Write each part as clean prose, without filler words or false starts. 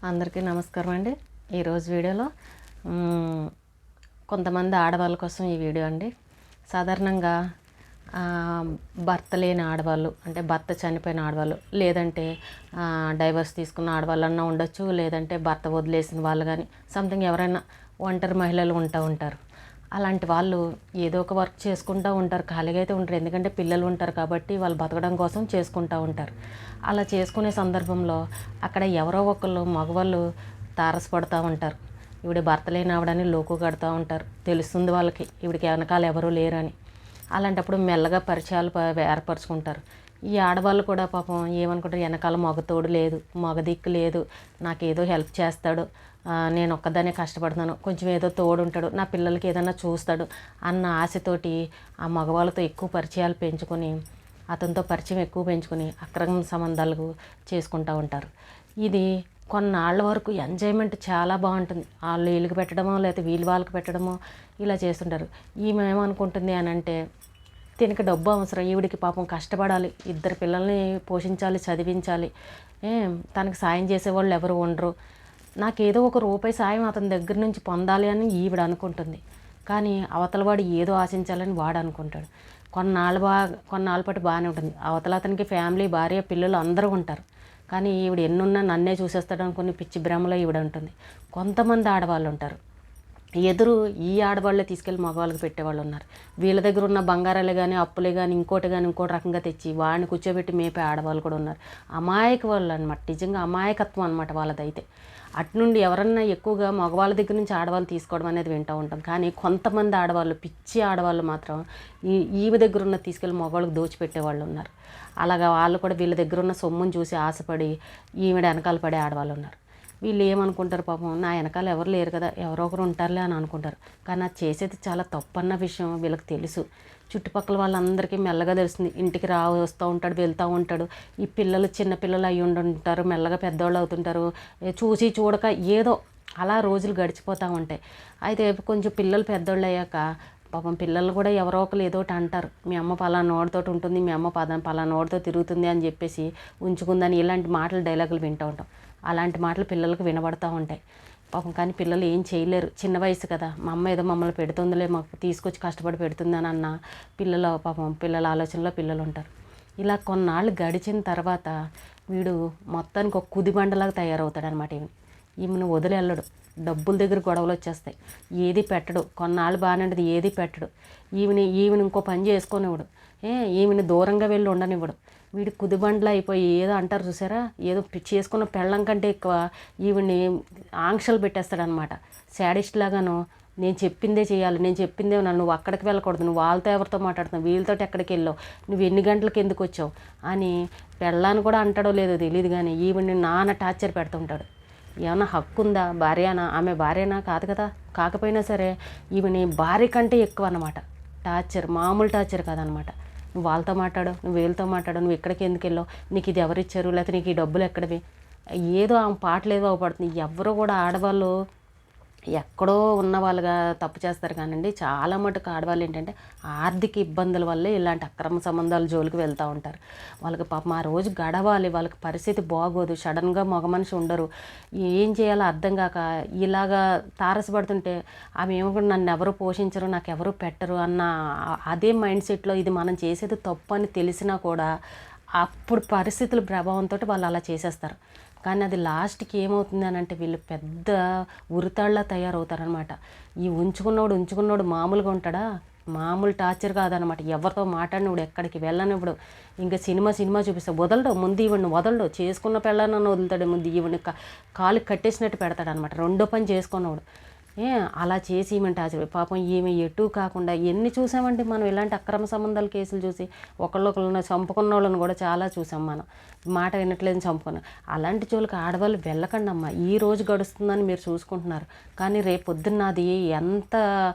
అందరికీ నమస్కారం అండి. ఈరోజు వీడియోలో కొంతమంది ఆడవాళ్ళ కోసం ఈ వీడియో అండి. సాధారణంగా భర్త లేని ఆడవాళ్ళు, అంటే భర్త చనిపోయిన ఆడవాళ్ళు, లేదంటే డైవర్స్ తీసుకున్న ఆడవాళ్ళన్నా ఉండొచ్చు, లేదంటే భర్త వదిలేసిన వాళ్ళు కానీ సంథింగ్ ఎవరైనా ఒంటరి మహిళలు ఉంటారు. అలాంటి వాళ్ళు ఏదో ఒక వర్క్ చేసుకుంటూ ఉంటారు, ఖాళీగా అయితే ఉంటారు. ఎందుకంటే పిల్లలు ఉంటారు కాబట్టి వాళ్ళు బతకడం కోసం చేసుకుంటూ ఉంటారు. అలా చేసుకునే సందర్భంలో అక్కడ ఎవరో ఒకళ్ళు మగవాళ్ళు తారసపడుతూ ఉంటారు. ఈవిడ భర్త లేని ఆవిడని లోకు కడుతూ ఉంటారు. తెలుస్తుంది వాళ్ళకి ఈవిడికి వెనకాల ఎవరూ లేరని. అలాంటప్పుడు మెల్లగా పరిచయాలు ఏర్పరచుకుంటారు. ఈ ఆడవాళ్ళు కూడా పాపం ఏమనుకుంటారు, వెనకాల మగతోడు లేదు, మగ దిక్కు లేదు, నాకేదో హెల్ప్ చేస్తాడు, నేను ఒక్కదానే కష్టపడుతున్నాను, కొంచెం ఏదో తోడుంటాడు, నా పిల్లలకి ఏదైనా చూస్తాడు అన్న ఆశతోటి ఆ మగవాళ్ళతో ఎక్కువ పరిచయాలు పెంచుకొని, అతనితో పరిచయం ఎక్కువ పెంచుకొని అక్రమ సంబంధాలు చేసుకుంటూ ఉంటారు. ఇది కొన్నాళ్ళ వరకు ఎంజాయ్మెంట్ చాలా బాగుంటుంది. వాళ్ళు వీళ్ళకి పెట్టడమో లేకపోతే వీళ్ళు వాళ్ళకి పెట్టడమో ఇలా చేస్తుంటారు. ఈమె ఏమనుకుంటుంది అని అంటే, దీనికి డబ్బు అవసరం, ఈవిడికి పాపం కష్టపడాలి, ఇద్దరు పిల్లల్ని పోషించాలి, చదివించాలి, తనకి సాయం చేసేవాళ్ళు ఎవరు ఉండరు, నాకేదో ఒక రూపాయి సాయం అతని దగ్గర నుంచి పొందాలి అని ఈవిడ అనుకుంటుంది. కానీ అవతలవాడు ఏదో ఆశించాలని వాడు అనుకుంటాడు. కొన్నాళ్ళ పాటు బాగానే ఉంటుంది. అవతల అతనికి ఫ్యామిలీ, భార్య, పిల్లలు అందరూ ఉంటారు. కానీ ఈవిడ ఎన్నున్నా నన్నే చూసేస్తాడు అనుకుని పిచ్చి భ్రమలో ఈవిడ ఉంటుంది. కొంతమంది ఆడవాళ్ళు ఉంటారు, ఎదురు ఈ ఆడవాళ్ళే తీసుకెళ్ళి మగవాళ్ళకి పెట్టేవాళ్ళు ఉన్నారు. వీళ్ళ దగ్గర ఉన్న బంగారాలే కానీ, అప్పులే కానీ, ఇంకోటి రకంగా తెచ్చి వాడిని కూర్చోబెట్టి మేపే ఆడవాళ్ళు కూడా ఉన్నారు. అమాయక వాళ్ళు అనమాట, నిజంగా అమాయకత్వం అనమాట వాళ్ళదైతే. అటునుండి ఎవరన్నా ఎక్కువగా మగవాళ్ళ దగ్గర నుంచి ఆడవాళ్ళు తీసుకోవడం అనేది వింటూ ఉంటాం. కానీ కొంతమంది ఆడవాళ్ళు, పిచ్చి ఆడవాళ్ళు మాత్రం ఈమె దగ్గర ఉన్న తీసుకెళ్ళి మగవాళ్ళకి దోచిపెట్టేవాళ్ళు ఉన్నారు. అలాగా వాళ్ళు కూడా వీళ్ళ దగ్గర ఉన్న సొమ్మును చూసి ఆశపడి ఈమెడ వెనకాల పడే ఆడవాళ్ళు ఉన్నారు. వీళ్ళు ఏమనుకుంటారు, పాపం నా వెనకాల ఎవరు లేరు కదా, ఎవరో ఒకరు ఉంటారులే అని అనుకుంటారు. కానీ అది చేసేది చాలా తప్పన్న విషయం వీళ్ళకి తెలుసు. చుట్టుపక్కల వాళ్ళందరికీ మెల్లగా తెలుస్తుంది. ఇంటికి వస్తూ ఉంటాడు, వెళ్తూ ఉంటాడు. ఈ పిల్లలు చిన్నపిల్లలు అయ్యి ఉంటారు, మెల్లగా పెద్దవాళ్ళు అవుతుంటారు. చూసి చూడక ఏదో అలా రోజులు గడిచిపోతూ ఉంటాయి. అయితే కొంచెం పిల్లలు పెద్దోళ్ళు అయ్యాక పాపం పిల్లలు కూడా ఎవరో ఒకరు ఏదో ఒకటి అంటారు, మీ అమ్మ పలానోడితో ఉంటుంది, మీ అమ్మ పలానోడితో తిరుగుతుంది అని చెప్పేసి ఉంచుకుందని, ఇలాంటి మాటలు, డైలాగులు వింటూ ఉంటాం. అలాంటి మాటలు పిల్లలకు వినబడుతూ ఉంటాయి పాపం. కానీ పిల్లలు ఏం చేయలేరు, చిన్న వయసు కదా, మా అమ్మ ఏదో మమ్మల్ని పెడుతుందిలే, మాకు తీసుకొచ్చి కష్టపడి పెడుతుందని అన్న పిల్లలు, పాపం పిల్లల ఆలోచనలో పిల్లలు ఉంటారు. ఇలా కొన్నాళ్ళు గడిచిన తర్వాత వీడు మొత్తానికి ఒక కుదిబండలాగా తయారవుతాడనమాట. ఈమెను వదిలేళ్ళడు, డబ్బుల దగ్గర గొడవలు వచ్చేస్తాయి, ఏది పెట్టడు. కొన్నాళ్ళు బాగానే ఉంటుంది, ఏది పెట్టడు. ఈమెను ఇంకో పని చేసుకొనివ్వడు, ఈమెను దూరంగా వెళ్ళి ఉండనివ్వడు. వీడు కుదిబండ్లు అయిపోయి ఏదో అంటారు చూసారా, ఏదో చేసుకున్న పెళ్ళం కంటే ఎక్కువ ఈవిని ఆంక్షలు పెట్టేస్తాడనమాట. శాడిస్ట్ లాగాను, నేను చెప్పిందే చేయాలి, నేను చెప్పిందే నువ్వు అక్కడికి వెళ్ళకూడదు, నువ్వు వాళ్ళతో ఎవరితో మాట్లాడుతున్నావు, వీళ్ళతో ఎక్కడికి వెళ్ళావు, నువ్వు ఎన్ని గంటలకు ఎందుకు వచ్చావు అని పెళ్ళాన్ని కూడా అంటాడో లేదో తెలియదు. కానీ ఈవిని నాన్న టార్చర్ పెడుతుంటాడు. ఏమన్నా హక్కు ఉందా, భార్యనా, ఆమె భార్యనా కాదు కదా, కాకపోయినా సరే ఈవిని భార్య కంటే ఎక్కువ అన్నమాట టార్చర్. మామూలు టార్చర్ కాదనమాట. నువ్వు వాళ్ళతో మాట్లాడు, నువ్వు వీళ్ళతో మాట్లాడు, నువ్వు ఎక్కడికి ఎందుకు వెళ్ళావు, నీకు ఇది ఎవరిచ్చారు, లేకపోతే నీకు ఈ డబ్బులు ఎక్కడవి, ఏదో ఆమె పాటలు ఏదో పడుతుంది. ఎవరు కూడా ఆడవాళ్ళు ఎక్కడో ఉన్న వాళ్ళుగా తప్పు చేస్తారు కానండి, చాలా మటుకు ఆడవాళ్ళు ఏంటంటే ఆర్థిక ఇబ్బందుల వల్లే ఇలాంటి అక్రమ సంబంధాల జోలికి వెళ్తూ ఉంటారు. వాళ్ళకి పాపం ఆ రోజు గడవాలి, వాళ్ళకి పరిస్థితి బాగోదు, సడన్గా మగ మనిషి ఉండరు, ఏం చేయాలో అర్థం కాక ఇలాగా తారసపడుతుంటే ఆమె ఏమనుకుంటే నన్ను ఎవరు పోషించరు, నాకు ఎవరు పెట్టరు అన్న అదే మైండ్ సెట్లో ఇది మనం చేసేది తప్పు అని తెలిసినా కూడా అప్పుడు పరిస్థితుల ప్రభావంతో వాళ్ళు అలా చేసేస్తారు. కానీ అది లాస్ట్కి ఏమవుతుంది అని అంటే వీళ్ళు పెద్ద ఉరితాళ్ళ తయారవుతారనమాట. ఈ ఉంచుకున్నోడు మామూలుగా ఉంటాడా, మామూలు టార్చర్ కాదనమాట. ఎవరితో మాట్లాడినప్పుడు ఎక్కడికి వెళ్ళనిప్పుడు ఇంకా సినిమా చూపిస్తా వదలడు. ముందు ఈవిడిని వదలడు, చేసుకున్న పెళ్ళానన్ను వదులుతాడు, ముందు ఈవిడిని కాలు కట్టేసినట్టు పెడతాడనమాట. రెండో పని చేసుకున్నవాడు అలా చేసి ఈమెను టార్చర్. పాపం ఈమె ఎటు కాకుండా ఎన్ని చూసామంటే మనం ఇలాంటి అక్రమ సంబంధాల కేసులు చూసి ఒకళ్ళొకళ్ళని చంపుకున్న వాళ్ళని కూడా చాలా చూసాం మనం. మాట వినట్లేదని చంపుకున్నాం. అలాంటి జోలికి ఆడవాళ్ళు వెళ్ళకండి అమ్మ. ఈ రోజు గడుస్తుందని మీరు చూసుకుంటున్నారు, కానీ రేపు పొద్దున్న అది ఎంత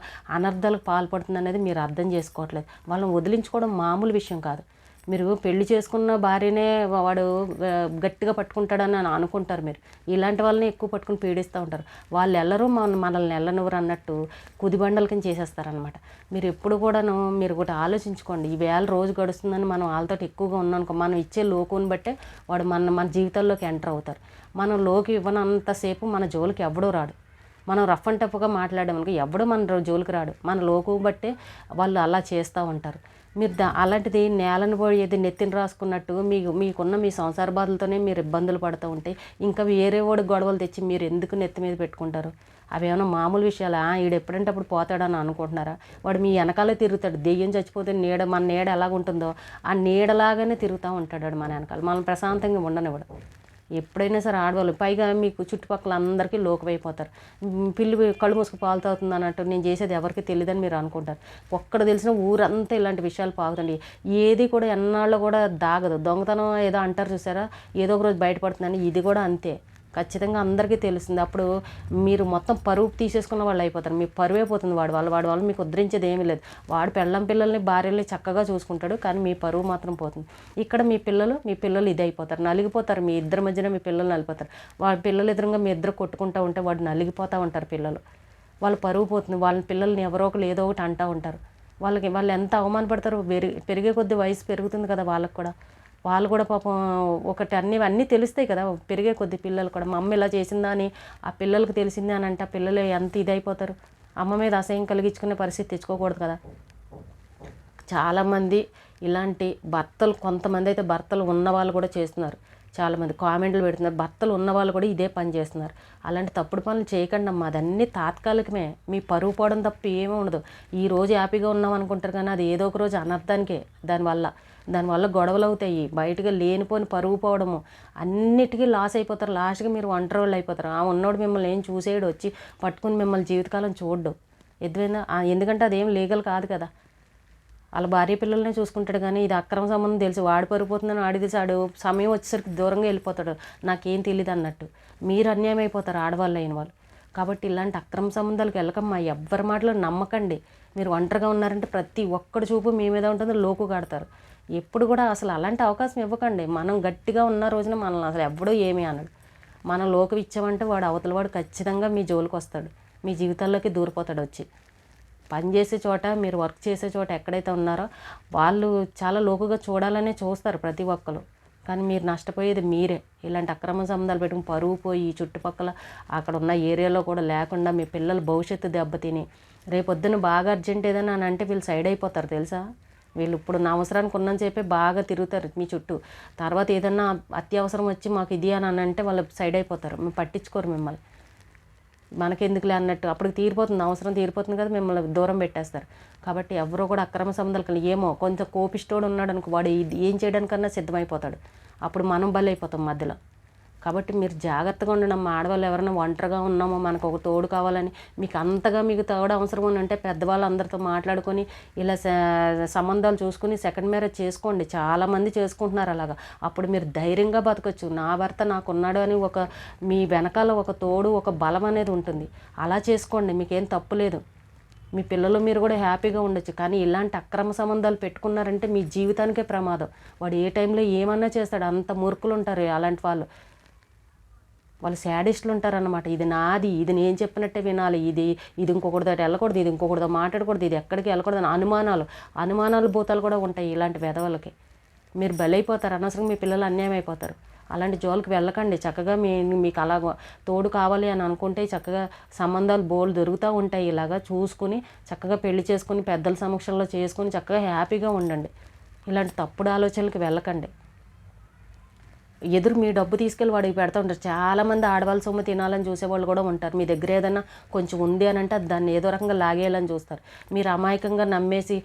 అనర్థాలకు పాల్పడుతుంది అనేది మీరు అర్థం చేసుకోవట్లేదు. వాళ్ళని వదిలించుకోవడం మామూలు విషయం కాదు. మీరు పెళ్లి చేసుకున్న భార్యనే వాడు గట్టిగా పట్టుకుంటాడని అనుకుంటారు మీరు. ఇలాంటి వాళ్ళని ఎక్కువ పట్టుకుని పీడిస్తూ ఉంటారు. వాళ్ళు ఎల్లరూ మనల్ని ఎల్లనివ్వరు అన్నట్టు కుదిబండల కింద చేసేస్తారనమాట. మీరు ఎప్పుడు కూడాను మీరు ఒకటి ఆలోచించుకోండి. ఈ వేళ రోజు గడుస్తుందని మనం వాళ్ళతో ఎక్కువగా ఉన్నానుకో, మనం ఇచ్చే లోకుని బట్టే వాడు మన జీవితాల్లోకి ఎంటర్ అవుతారు. మనం లోకి ఇవ్వనంతసేపు మన జోలికి ఎవడూ రాడు. మనం రఫ్ అండ్ టఫ్గా మాట్లాడామనుకో ఎవడో మన జోలికి రాడు. మన లోకు బట్టే వాళ్ళు అలా చేస్తూ ఉంటారు. మీరు అలాంటిది నేలను పోయేది నెత్తిని రాసుకున్నట్టు మీకున్న మీ సంసార బాధలతోనే మీరు ఇబ్బందులు పడుతూ ఉంటే ఇంకా వేరే వాడి గొడవలు తెచ్చి మీరు ఎందుకు నెత్తి మీద పెట్టుకుంటారు? అవి ఏమైనా మామూలు విషయాలా? ఈడు ఎప్పుడంటే అప్పుడు పోతాడని అనుకుంటున్నారా? వాడు మీ వెనకాలే తిరుగుతాడు. దెయ్యం చచ్చిపోతే మన నీడ ఎలాగుంటుందో ఆ నీడలాగానే తిరుగుతూ ఉంటాడు మన వెనకాల. మనం ప్రశాంతంగా ఉండనివ్వడు. ఎప్పుడైనా సరే ఆడవాళ్ళు, పైగా మీకు చుట్టుపక్కల అందరికీ లోకమైపోతారు. పిల్లి కళ్ళు మూసుకు పాలు తాగుతుంది అన్నట్టు నేను చేసేది ఎవరికి తెలియదని మీరు అనుకుంటారు. ఒక్కడ తెలిసిన ఊరంతా ఇలాంటి విషయాలు పాగుతండి. ఏది కూడా ఎన్నాళ్ళు కూడా దాగదు. దొంగతనం ఏదో అంటారు చూసారా, ఏదో ఒక రోజు బయటపడుతుందని, ఇది కూడా అంతే. ఖచ్చితంగా అందరికీ తెలుస్తుంది. అప్పుడు మీరు మొత్తం పరువు తీసేసుకున్న వాళ్ళు అయిపోతారు. మీ పరువే పోతుంది. వాడి వాళ్ళు మీకు ఉద్ధరించేది ఏమీ లేదు. వాడు పెళ్ళం పిల్లల్ని భార్యల్ని చక్కగా చూసుకుంటాడు, కానీ మీ పరువు మాత్రం పోతుంది. ఇక్కడ మీ పిల్లలు ఇది అయిపోతారు, నలిగిపోతారు. మీ ఇద్దరి మధ్యన మీ పిల్లలు నలిగిపోతారు. వాడి పిల్లలు ఎదురుగా మీ ఇద్దరు కొట్టుకుంటూ ఉంటే వాడు నలిగిపోతూ ఉంటారు పిల్లలు. వాళ్ళ పరువు పోతుంది. వాళ్ళ పిల్లల్ని ఎవరో ఒకరు ఏదో ఒకటి అంటూ ఉంటారు. వాళ్ళు ఎంత అవమానపడతారో. పెరిగే కొద్ది వయసు పెరుగుతుంది కదా వాళ్ళకు కూడా. వాళ్ళు కూడా పాపం ఒకటి అన్నీ తెలుస్తాయి కదా పెరిగే కొద్ది పిల్లలు కూడా. మా అమ్మ ఇలా చేసిందా అని ఆ పిల్లలకు తెలిసిందే అని అంటే ఆ పిల్లలు ఎంత ఇదైపోతారు. అమ్మ మీద అసహ్యం కలిగించుకునే పరిస్థితి తెచ్చుకోకూడదు కదా. చాలామంది ఇలాంటి కొంతమంది అయితే భర్తలు ఉన్నవాళ్ళు కూడా చేస్తున్నారు. చాలామంది కామెంట్లు పెడుతున్నారు. భర్తలు ఉన్నవాళ్ళు కూడా ఇదే పని చేస్తున్నారు. అలాంటి తప్పుడు పనులు చేయకండి అమ్మా. అదన్నీ తాత్కాలికమే. మీ పరువు పోవడం తప్ప ఏమీ ఉండదు. ఈరోజు హ్యాపీగా ఉన్నాం అనుకుంటారు, కానీ అది ఏదో ఒక రోజు అనర్థానికే. దానివల్ల గొడవలు అవుతాయి. బయటగా లేనిపోని పరువు పోవడము, అన్నిటికీ లాస్ అయిపోతారు. లాస్ట్గా మీరు ఒంటరి వాళ్ళు అయిపోతారు. ఆ ఉన్నోడు మిమ్మల్ని ఏం చూసేయడు, వచ్చి పట్టుకుని మిమ్మల్ని జీవితకాలం చూడ్డు. ఎందుకంటే అదేం లీగల్ కాదు కదా. వాళ్ళ భార్య పిల్లల్ని చూసుకుంటాడు, కానీ ఇది అక్రమ సంబంధం తెలిసి వాడు పడిపోతుందని వాడి తెలిసి వాడు సమయం వచ్చేసరికి దూరంగా వెళ్ళిపోతాడు. నాకేం తెలియదు అన్నట్టు మీరు అన్యాయం అయిపోతారు ఆడవాళ్ళు అయిన వాళ్ళు. కాబట్టి ఇలాంటి అక్రమ సంబంధాలకు వెళ్ళకమ్మా. ఎవ్వరి మాటలు నమ్మకండి. మీరు ఒంటరిగా ఉన్నారంటే ప్రతి ఒక్కడి చూపు మీ మీద ఉంటుంది, లోకు కడతారు. ఎప్పుడు కూడా అసలు అలాంటి అవకాశం ఇవ్వకండి. మనం గట్టిగా ఉన్న రోజున మనల్ని అసలు ఎవ్వడూ ఏమీ అనడు. మనం లోకం ఇచ్చామంటే వాడు ఖచ్చితంగా మీ జోలికి వస్తాడు, మీ జీవితాల్లోకి దూరిపోతాడు. వచ్చి పని చేసే చోట, మీరు వర్క్ చేసే చోట ఎక్కడైతే ఉన్నారో వాళ్ళు చాలా లోకుగా చూడాలనే చూస్తారు ప్రతి ఒక్కరు. కానీ మీరు నష్టపోయేది మీరే. ఇలాంటి అక్రమ సంబంధాలు పెట్టుకుని పరువు పోయి చుట్టుపక్కల అక్కడ ఉన్న ఏరియాలో కూడా లేకుండా మీ పిల్లల భవిష్యత్తు దెబ్బతిని రేపొద్దున బాగా అర్జెంట్ ఏదైనా అని అంటే వీళ్ళు సైడ్ అయిపోతారు తెలుసా. వీళ్ళు ఇప్పుడు నా అవసరానికి ఉన్నని చెప్పి బాగా తిరుగుతారు మీ చుట్టూ. తర్వాత ఏదన్నా అత్యవసరం వచ్చి మాకు ఇది అని అంటే వాళ్ళు సైడ్ అయిపోతారు. మేము పట్టించుకోరు మిమ్మల్ని. మనకెందుకులే అన్నట్టు అప్పుడు తీరిపోతుంది, అవసరం తీరిపోతుంది కదా, మిమ్మల్ని దూరం పెట్టేస్తారు. కాబట్టి ఎవరో కూడా అక్రమ సంబంధాలు ఏమో కొంచెం కోపిష్టోడు ఉన్నాడు అనుకో, వాడు ఏం చేయడానికన్నా సిద్ధమైపోతాడు. అప్పుడు మనం బలైపోతాం మధ్యలో. కాబట్టి మీరు జాగ్రత్తగా ఉండండి. మా ఆడవాళ్ళు ఎవరైనా ఒంటరిగా ఉన్నామో, మనకు ఒక తోడు కావాలని మీకు తోడు అవసరం అని అంటే పెద్దవాళ్ళు అందరితో మాట్లాడుకొని ఇలా సంబంధాలు చూసుకుని సెకండ్ మ్యారేజ్ చేసుకోండి. చాలామంది చేసుకుంటున్నారు అలాగా. అప్పుడు మీరు ధైర్యంగా బతకచ్చు. నా భర్త నాకున్నాడు అని మీ వెనకాల ఒక తోడు, ఒక బలం అనేది ఉంటుంది. అలా చేసుకోండి, మీకేం తప్పు లేదు. మీ పిల్లలు మీరు కూడా హ్యాపీగా ఉండొచ్చు. కానీ ఇలాంటి అక్రమ సంబంధాలు పెట్టుకున్నారంటే మీ జీవితానికే ప్రమాదం. వాడు ఏ టైంలో ఏమన్నా చేస్తాడు. అంత మూర్ఖులు ఉంటారు అలాంటి వాళ్ళు. శాడిస్టులు ఉంటారన్నమాట. ఇది నాది, ఇది నేను చెప్పినట్టే వినాలి, ఇది ఇంకొకటితో వెళ్ళకూడదు, ఇది ఇంకొకటితో మాట్లాడకూడదు, ఇది ఎక్కడికి వెళ్ళకూడదు అని అనుమానాలు భూతాలు కూడా ఉంటాయి ఇలాంటి వెధవలకి. మీరు బలైపోతారు. అనవసరంగా మీ పిల్లలు అన్యాయం అయిపోతారు. అలాంటి జోలికి వెళ్ళకండి. చక్కగా మీకు అలా తోడు కావాలి అని అనుకుంటే చక్కగా సంబంధాలు బోల్డ్ దొరుకుతూ ఉంటాయి. ఇలాగా చూసుకుని చక్కగా పెళ్లి చేసుకుని పెద్దల సమక్షంలో చేసుకుని చక్కగా హ్యాపీగా ఉండండి. ఇలాంటి తప్పుడు ఆలోచనలకు వెళ్ళకండి. మీ డబ్బు తీసుకెళ్ళి వాడికి పెడతా ఉంటారు. చాలామంది ఆడవాళ్ళ సొమ్ము తినాలని చూసేవాళ్ళు కూడా ఉంటారు. మీ దగ్గర ఏదైనా కొంచెం ఉంది అని అంటే దాన్ని ఏదో రకంగా లాగేయాలని చూస్తారు. మీరు అమాయకంగా నమ్మేసి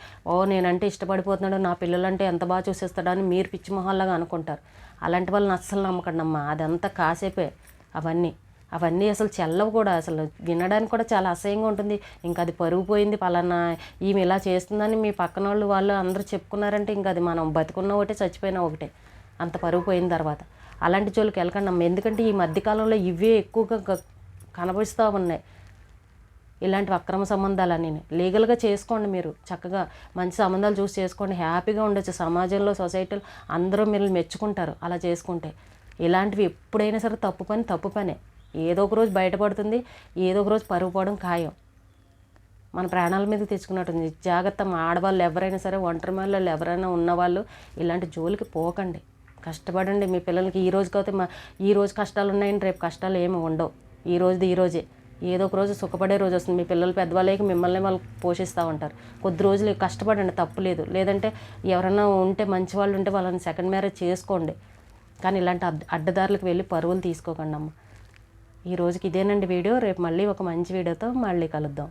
నేనంటే ఇష్టపడిపోతున్నాడు, నా పిల్లలంటే ఎంత బాగా చూసేస్తాడని మీరు పిచ్చి మొహాల్లాగా అనుకుంటారు. అలాంటి వాళ్ళని అస్సలు నమ్మకండి అమ్మా. అదంతా కాసేపే. అవన్నీ అసలు చెల్లవు కూడా. అసలు వినడానికి కూడా చాలా అసహ్యంగా ఉంటుంది. ఇంకా అది పరుగు పోయింది, పలానా ఈమె ఇలా చేస్తుందని మీ పక్కన వాళ్ళు అందరూ చెప్పుకున్నారంటే ఇంకా అది మనం బతుకున్న ఒకటే, చచ్చిపోయినా ఒకటే. అంత పరుగు పోయిన తర్వాత అలాంటి జోలికి వెళ్ళకండి అమ్మ. ఎందుకంటే ఈ మధ్యకాలంలో ఇవే ఎక్కువగా కనబరుస్తూ ఉన్నాయి. ఇలాంటి అక్రమ సంబంధాలన్నీ లీగల్గా చేసుకోండి. మీరు చక్కగా మంచి సంబంధాలు చూసి చేసుకోండి, హ్యాపీగా ఉండొచ్చు. సమాజంలో సొసైటీలో అందరూ మీరు మెచ్చుకుంటారు అలా చేసుకుంటే. ఇలాంటివి ఎప్పుడైనా సరే తప్పు పనే. ఏదో ఒక రోజు బయటపడుతుంది, ఏదో ఒక రోజు పరుగు పోవడం ఖాయం. మన ప్రాణాల మీద తెచ్చుకున్నట్టుంది. జాగ్రత్త. మా ఆడవాళ్ళు ఎవరైనా సరే, ఒంటరి మహిళలు ఎవరైనా ఉన్నవాళ్ళు ఇలాంటి జోలికి పోకండి. కష్టపడండి మీ పిల్లలకి. ఈ రోజు కాకపోతే ఈ రోజు కష్టాలు ఉన్నాయని రేపు కష్టాలు ఏమి ఉండవు. ఈ రోజే ఏదో ఒక రోజు సుఖపడే రోజు వస్తుంది. మీ పిల్లలు పెద్దవాళ్ళకి మిమ్మల్ని వాళ్ళు పోషిస్తూ ఉంటారు. కొద్ది రోజులు కష్టపడండి, తప్పులేదు. లేదంటే ఎవరైనా ఉంటే మంచి వాళ్ళు ఉంటే వాళ్ళని సెకండ్ మ్యారేజ్ చేసుకోండి. కానీ ఇలాంటి అడ్డదారులకు వెళ్ళి పరువులు తీసుకోకండి అమ్మ. ఈ రోజుకి ఇదేనండి వీడియో. రేపు మళ్ళీ ఒక మంచి వీడియోతో మళ్ళీ కలుద్దాం.